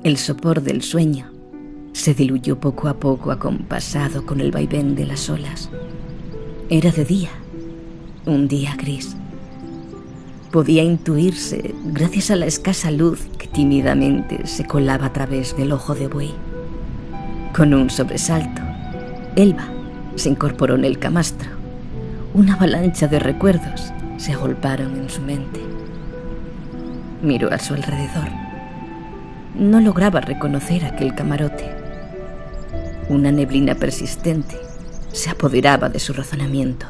El sopor del sueño se diluyó poco a poco acompasado con el vaivén de las olas. Era de día, un día gris. Podía intuirse gracias a la escasa luz que tímidamente se colaba a través del ojo de buey. Con un sobresalto, Elba se incorporó en el camastro. Una avalancha de recuerdos se agolparon en su mente. Miró a su alrededor. No lograba reconocer aquel camarote. Una neblina persistente se apoderaba de su razonamiento.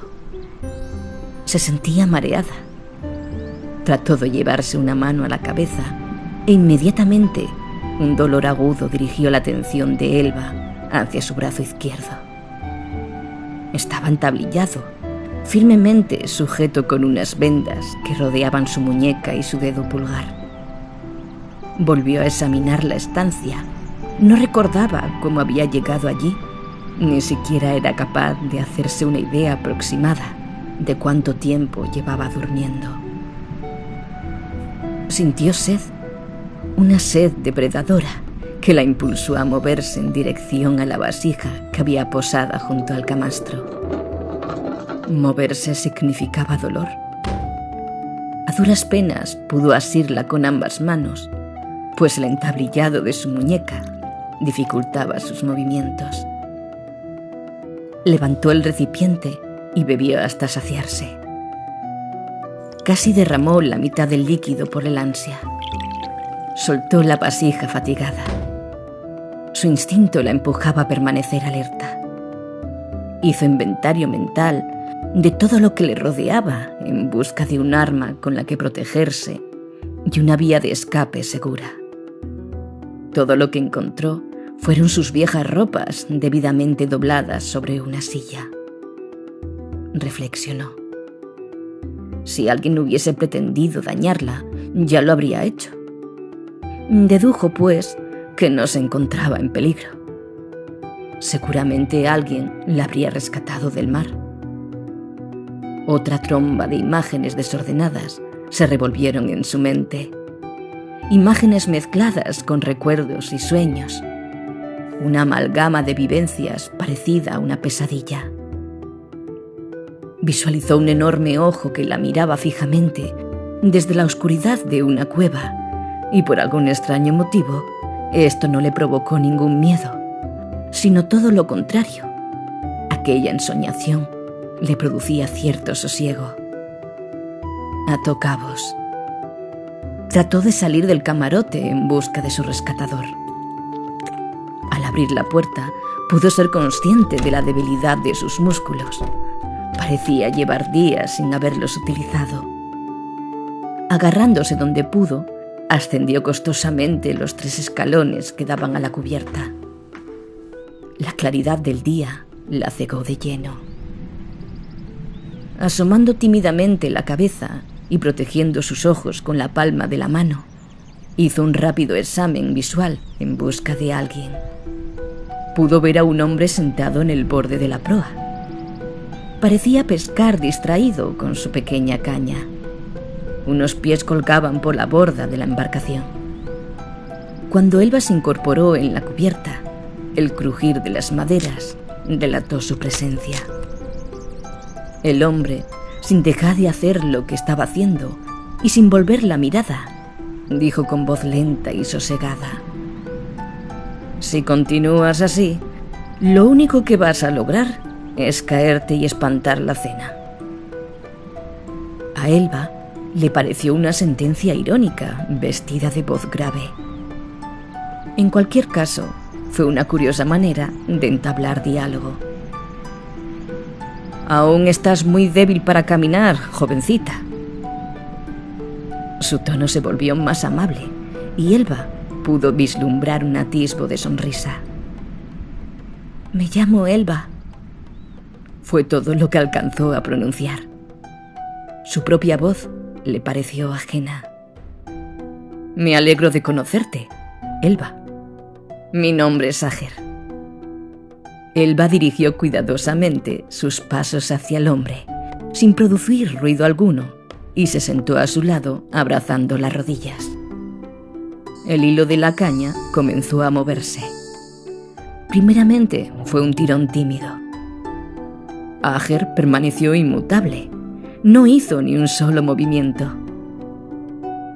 Se sentía mareada. Trató de llevarse una mano a la cabeza e inmediatamente un dolor agudo dirigió la atención de Elba hacia su brazo izquierdo. Estaba entablillado, firmemente sujeto con unas vendas que rodeaban su muñeca y su dedo pulgar. Volvió a examinar la estancia. No recordaba cómo había llegado allí, ni siquiera era capaz de hacerse una idea aproximada de cuánto tiempo llevaba durmiendo. Sintió sed, una sed depredadora que la impulsó a moverse en dirección a la vasija que había posada junto al camastro. Moverse significaba dolor. A duras penas pudo asirla con ambas manos, pues el entablillado de su muñeca dificultaba sus movimientos. Levantó el recipiente y bebió hasta saciarse. Casi derramó la mitad del líquido por el ansia. Soltó la vasija fatigada. Su instinto la empujaba a permanecer alerta. Hizo inventario mental de todo lo que le rodeaba en busca de un arma con la que protegerse y una vía de escape segura. Todo lo que encontró fueron sus viejas ropas debidamente dobladas sobre una silla. Reflexionó. Si alguien hubiese pretendido dañarla, ya lo habría hecho. Dedujo, pues, que no se encontraba en peligro. Seguramente alguien la habría rescatado del mar. Otra tromba de imágenes desordenadas se revolvieron en su mente. Imágenes mezcladas con recuerdos y sueños. Una amalgama de vivencias parecida a una pesadilla. Visualizó un enorme ojo que la miraba fijamente desde la oscuridad de una cueva y por algún extraño motivo esto no le provocó ningún miedo, sino todo lo contrario. Aquella ensoñación le producía cierto sosiego. Ató cabos. Trató de salir del camarote en busca de su rescatador. Al abrir la puerta, pudo ser consciente de la debilidad de sus músculos. Parecía llevar días sin haberlos utilizado. Agarrándose donde pudo, ascendió costosamente los 3 escalones que daban a la cubierta. La claridad del día la cegó de lleno. Asomando tímidamente la cabeza y protegiendo sus ojos con la palma de la mano, hizo un rápido examen visual en busca de alguien. Pudo ver a un hombre sentado en el borde de la proa. Parecía pescar distraído con su pequeña caña. Unos pies colgaban por la borda de la embarcación. Cuando Elba se incorporó en la cubierta, el crujir de las maderas delató su presencia. El hombre, sin dejar de hacer lo que estaba haciendo y sin volver la mirada, dijo con voz lenta y sosegada: «Si continúas así, lo único que vas a lograr es caerte y espantar la cena». A Elba le pareció una sentencia irónica, vestida de voz grave. En cualquier caso, fue una curiosa manera de entablar diálogo. «Aún estás muy débil para caminar, jovencita». Su tono se volvió más amable y Elba pudo vislumbrar un atisbo de sonrisa. «Me llamo Elba», fue todo lo que alcanzó a pronunciar. Su propia voz le pareció ajena. «Me alegro de conocerte, Elba. Mi nombre es Sager». Elba dirigió cuidadosamente sus pasos hacia el hombre, sin producir ruido alguno, y se sentó a su lado abrazando las rodillas. el hilo de la caña comenzó a moverse. Primeramente fue un tirón tímido. Ager permaneció inmutable. No hizo ni un solo movimiento.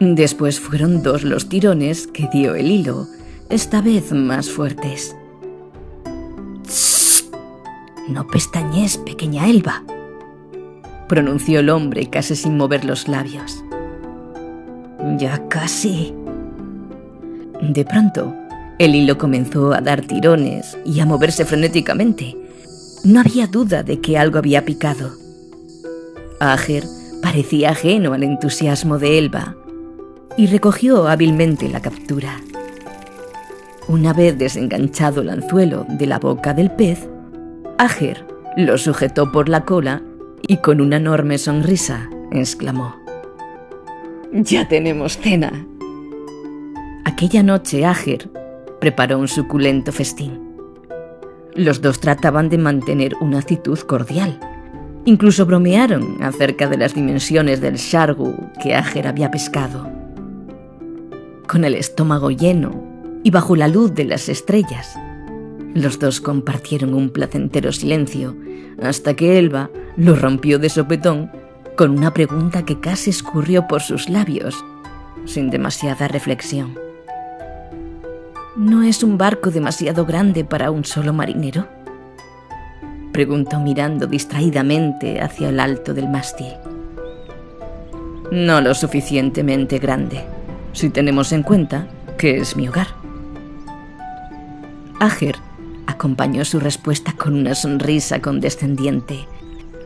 Después fueron 2 los tirones que dio el hilo, esta vez más fuertes. «Tss, no pestañees, pequeña Elba», pronunció el hombre casi sin mover los labios. «Ya casi». De pronto, el hilo comenzó a dar tirones y a moverse frenéticamente. No había duda de que algo había picado. Ager parecía ajeno al entusiasmo de Elba y recogió hábilmente la captura. Una vez desenganchado el anzuelo de la boca del pez, Ager lo sujetó por la cola y con una enorme sonrisa exclamó: «Ya tenemos cena». Aquella noche Ager preparó un suculento festín. Los 2 trataban de mantener una actitud cordial. Incluso bromearon acerca de las dimensiones del shargu que Ager había pescado. Con el estómago lleno y bajo la luz de las estrellas, los 2 compartieron un placentero silencio hasta que Elba lo rompió de sopetón con una pregunta que casi escurrió por sus labios, sin demasiada reflexión. «¿No es un barco demasiado grande para un solo marinero?», preguntó mirando distraídamente hacia el alto del mástil. «No lo suficientemente grande, si tenemos en cuenta que es mi hogar». Ager acompañó su respuesta con una sonrisa condescendiente,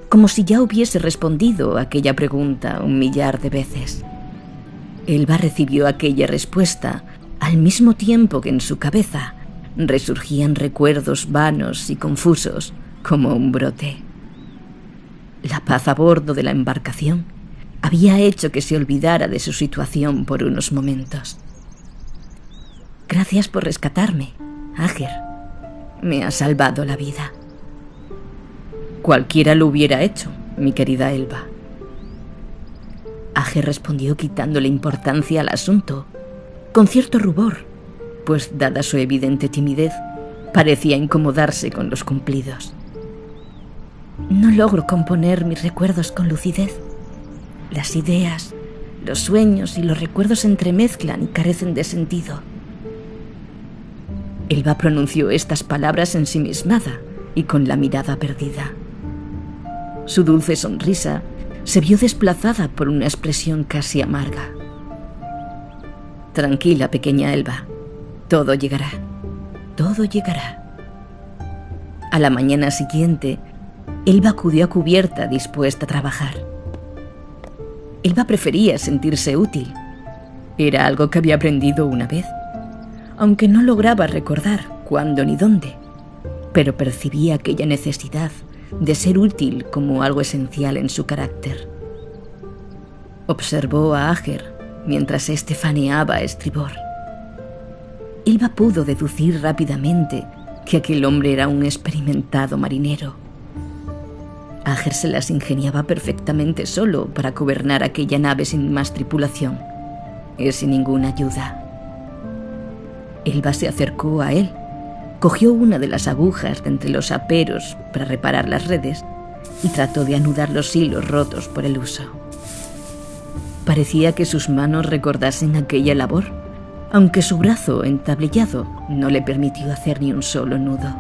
como si ya hubiese respondido a aquella pregunta 1 millar de veces. Elba recibió aquella respuesta al mismo tiempo que en su cabeza resurgían recuerdos vanos y confusos como un brote. La paz a bordo de la embarcación había hecho que se olvidara de su situación por unos momentos. «Gracias por rescatarme, Ager. Me has salvado la vida». «Cualquiera lo hubiera hecho, mi querida Elba». Ager respondió quitándole importancia al asunto, con cierto rubor, pues dada su evidente timidez, parecía incomodarse con los cumplidos. «No logro componer mis recuerdos con lucidez. Las ideas, los sueños y los recuerdos se entremezclan y carecen de sentido». Elba pronunció estas palabras ensimismada y con la mirada perdida. Su dulce sonrisa se vio desplazada por una expresión casi amarga. «Tranquila, pequeña Elba. Todo llegará. Todo llegará». A la mañana siguiente, Elba acudió a cubierta dispuesta a trabajar. Elba prefería sentirse útil. Era algo que había aprendido una vez, aunque no lograba recordar cuándo ni dónde, pero percibía aquella necesidad de ser útil como algo esencial en su carácter. Observó a Ager mientras éste faneaba a estribor. Elba pudo deducir rápidamente que aquel hombre era un experimentado marinero. Ager se las ingeniaba perfectamente solo para gobernar aquella nave sin más tripulación y sin ninguna ayuda. Elba se acercó a él, cogió una de las agujas de entre los aperos para reparar las redes y trató de anudar los hilos rotos por el uso. Parecía que sus manos recordasen aquella labor, aunque su brazo entablillado no le permitió hacer ni un solo nudo.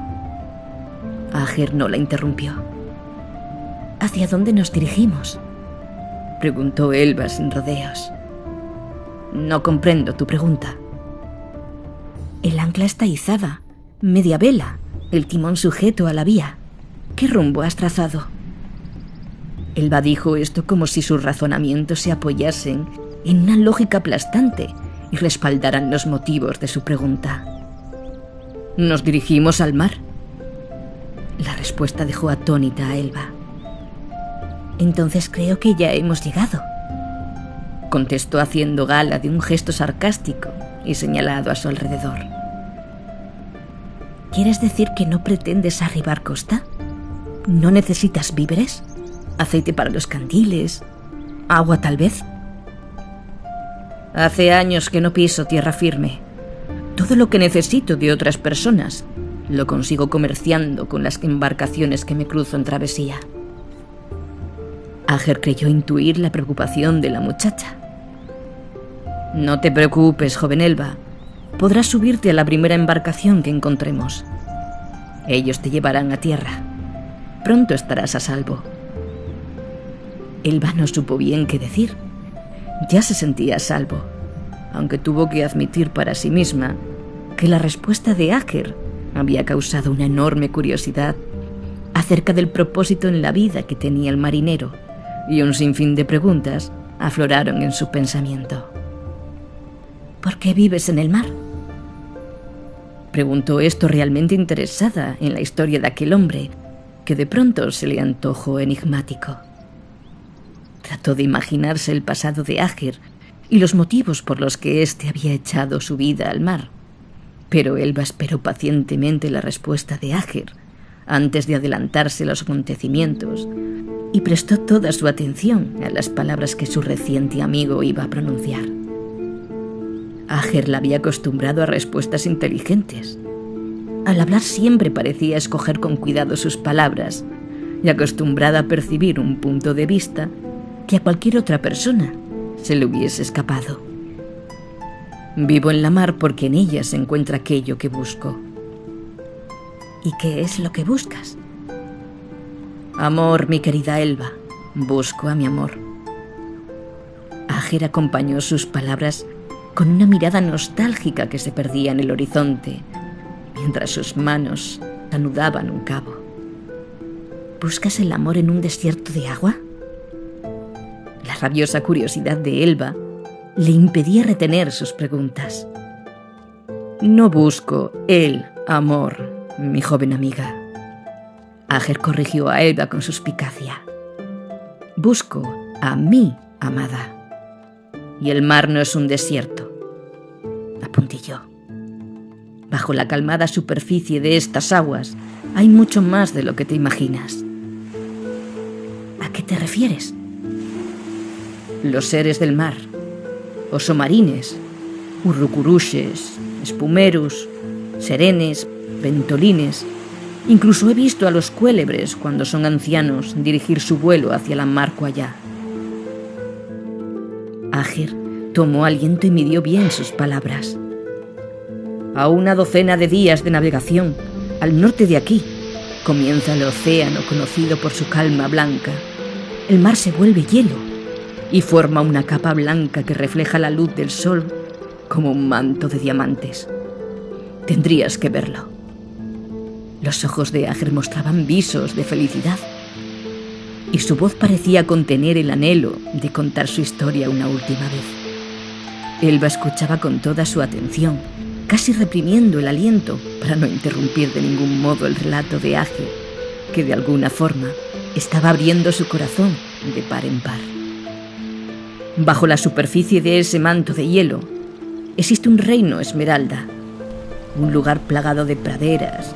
Ager no la interrumpió. «¿Hacia dónde nos dirigimos?», preguntó Elba sin rodeos. «No comprendo tu pregunta». «El ancla está izada, media vela, el timón sujeto a la vía. ¿Qué rumbo has trazado?». Elba dijo esto como si sus razonamientos se apoyasen en una lógica aplastante y respaldaran los motivos de su pregunta. «Nos dirigimos al mar». La respuesta dejó atónita a Elba. «Entonces creo que ya hemos llegado», contestó haciendo gala de un gesto sarcástico y señalado a su alrededor. «¿Quieres decir que no pretendes arribar costa? ¿No necesitas víveres? ¿Aceite para los candiles? ¿Agua tal vez?». Hace años que no piso tierra firme. Todo lo que necesito de otras personas lo consigo comerciando con las embarcaciones que me cruzo en travesía. Ager creyó intuir la preocupación de la muchacha. No te preocupes, joven Elba. Podrás subirte a la primera embarcación que encontremos. Ellos te llevarán a tierra. Pronto estarás a salvo. Elba no supo bien qué decir. Ya se sentía a salvo, aunque tuvo que admitir para sí misma que la respuesta de Ager había causado una enorme curiosidad acerca del propósito en la vida que tenía el marinero, y un sinfín de preguntas afloraron en su pensamiento. ¿Por qué vives en el mar?, preguntó esto, realmente interesada en la historia de aquel hombre que de pronto se le antojó enigmático. Trató de imaginarse el pasado de Ager y los motivos por los que éste había echado su vida al mar, pero Elba esperó pacientemente la respuesta de Ager antes de adelantarse a los acontecimientos y prestó toda su atención a las palabras que su reciente amigo iba a pronunciar. Ager la había acostumbrado a respuestas inteligentes. Al hablar siempre parecía escoger con cuidado sus palabras y acostumbrada a percibir un punto de vista que a cualquier otra persona se le hubiese escapado. Vivo en la mar porque en ella se encuentra aquello que busco. ¿Y qué es lo que buscas? Amor, mi querida Elba. Busco a mi amor. Ager acompañó sus palabras con una mirada nostálgica que se perdía en el horizonte, mientras sus manos anudaban un cabo. ¿Buscas el amor en un desierto de agua? La rabiosa curiosidad de Elba le impedía retener sus preguntas. No busco el amor, mi joven amiga. Ager corrigió a Elba con suspicacia. Busco a mi amada. Y el mar no es un desierto, apuntilló. Bajo la calmada superficie de estas aguas hay mucho más de lo que te imaginas. ¿A qué te refieres? Los seres del mar, osomarines, urrucuruches, espumerus, serenes, ventolines. Incluso he visto a los cuélebres, cuando son ancianos, dirigir su vuelo hacia la mar allá. Ager tomó aliento y midió bien sus palabras. A 12 días de navegación, al norte de aquí, comienza el océano conocido por su calma blanca. El mar se vuelve hielo y forma una capa blanca que refleja la luz del sol como un manto de diamantes. Tendrías que verlo. Los ojos de Ager mostraban visos de felicidad y su voz parecía contener el anhelo de contar su historia una última vez. Elba escuchaba con toda su atención, casi reprimiendo el aliento para no interrumpir de ningún modo el relato de Ager, que de alguna forma estaba abriendo su corazón de par en par. Bajo la superficie de ese manto de hielo existe un reino esmeralda, un lugar plagado de praderas,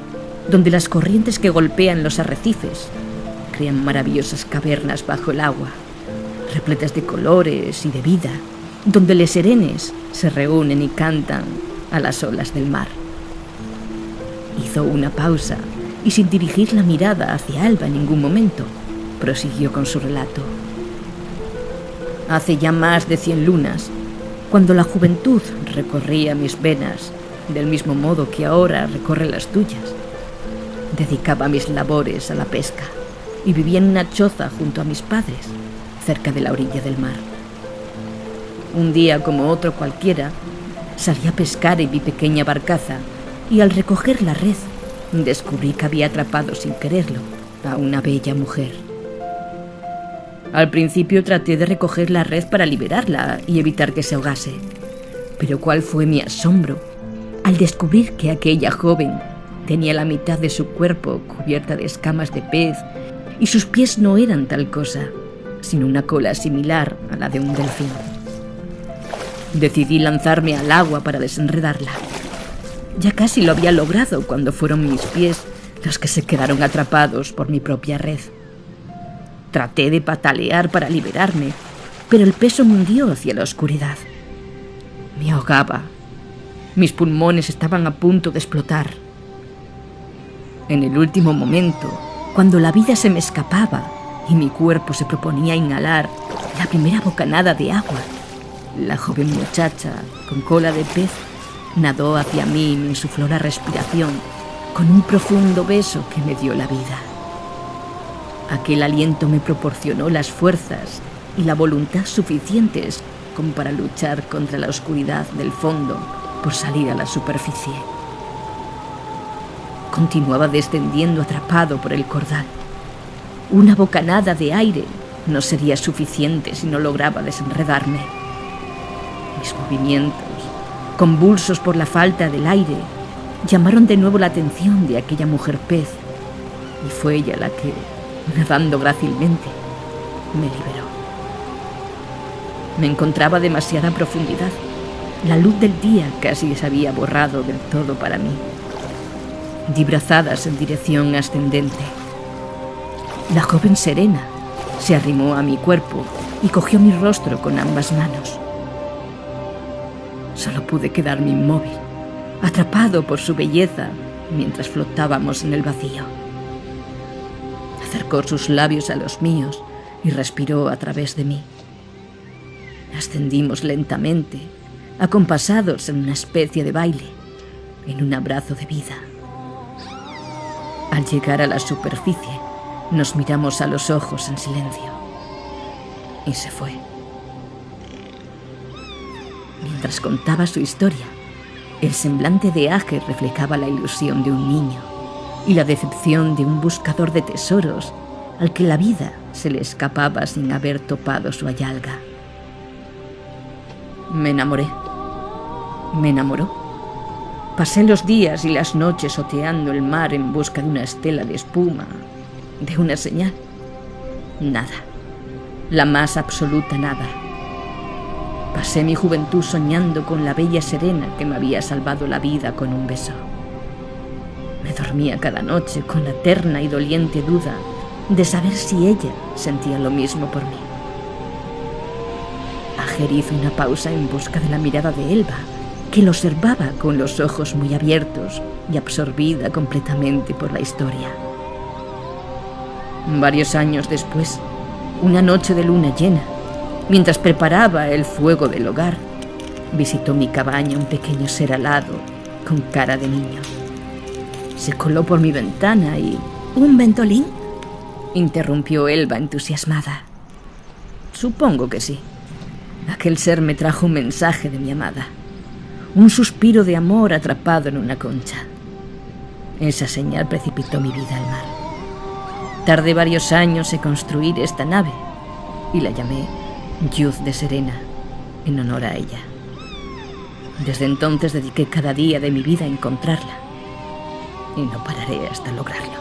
donde las corrientes que golpean los arrecifes crean maravillosas cavernas bajo el agua, repletas de colores y de vida, donde los serenes se reúnen y cantan a las olas del mar. Hizo una pausa y, sin dirigir la mirada hacia Elba en ningún momento, prosiguió con su relato. Hace ya más de 100 lunas, cuando la juventud recorría mis venas del mismo modo que ahora recorre las tuyas, dedicaba mis labores a la pesca y vivía en una choza junto a mis padres, cerca de la orilla del mar. Un día como otro cualquiera, salí a pescar en mi pequeña barcaza y al recoger la red, descubrí que había atrapado sin quererlo a una bella mujer. Al principio traté de recoger la red para liberarla y evitar que se ahogase, pero cuál fue mi asombro al descubrir que aquella joven tenía la mitad de su cuerpo cubierta de escamas de pez y sus pies no eran tal cosa, sino una cola similar a la de un delfín. Decidí lanzarme al agua para desenredarla. Ya casi lo había logrado cuando fueron mis pies los que se quedaron atrapados por mi propia red. Traté de patalear para liberarme, pero el peso me hundió hacia la oscuridad. Me ahogaba. Mis pulmones estaban a punto de explotar. En el último momento, cuando la vida se me escapaba y mi cuerpo se proponía inhalar la primera bocanada de agua, la joven muchacha, con cola de pez, nadó hacia mí y me insufló la respiración con un profundo beso que me dio la vida. Aquel aliento me proporcionó las fuerzas y la voluntad suficientes como para luchar contra la oscuridad del fondo por salir a la superficie. Continuaba descendiendo atrapado por el cordal. Una bocanada de aire no sería suficiente si no lograba desenredarme. Mis movimientos, convulsos por la falta del aire, llamaron de nuevo la atención de aquella mujer pez, y fue ella la que, nadando grácilmente, me liberó. Me encontraba a demasiada profundidad. La luz del día casi se había borrado del todo para mí. Di brazadas en dirección ascendente. La joven Serena se arrimó a mi cuerpo y cogió mi rostro con ambas manos. Solo pude quedarme inmóvil, atrapado por su belleza mientras flotábamos en el vacío. Acercó sus labios a los míos y respiró a través de mí. Ascendimos lentamente, acompasados en una especie de baile, en un abrazo de vida. Al llegar a la superficie, nos miramos a los ojos en silencio. Y se fue. Mientras contaba su historia, el semblante de Ager reflejaba la ilusión de un niño y la decepción de un buscador de tesoros al que la vida se le escapaba sin haber topado su hallazga. Me enamoré. Me enamoró. Pasé los días y las noches oteando el mar en busca de una estela de espuma, de una señal. Nada. La más absoluta nada. Pasé mi juventud soñando con la bella Serena que me había salvado la vida con un beso. Me dormía cada noche con la eterna y doliente duda de saber si ella sentía lo mismo por mí. Ager hizo una pausa en busca de la mirada de Elba, que lo observaba con los ojos muy abiertos y absorbida completamente por la historia. Varios años después, una noche de luna llena, mientras preparaba el fuego del hogar, visitó mi cabaña un pequeño ser alado con cara de niño. Se coló por mi ventana y... ¿Un ventolín?, interrumpió Elba entusiasmada. Supongo que sí. Aquel ser me trajo un mensaje de mi amada. Un suspiro de amor atrapado en una concha. Esa señal precipitó mi vida al mar. Tardé varios años en construir esta nave y la llamé Yuz de Serena, en honor a ella. Desde entonces dediqué cada día de mi vida a encontrarla y no pararé hasta lograrlo.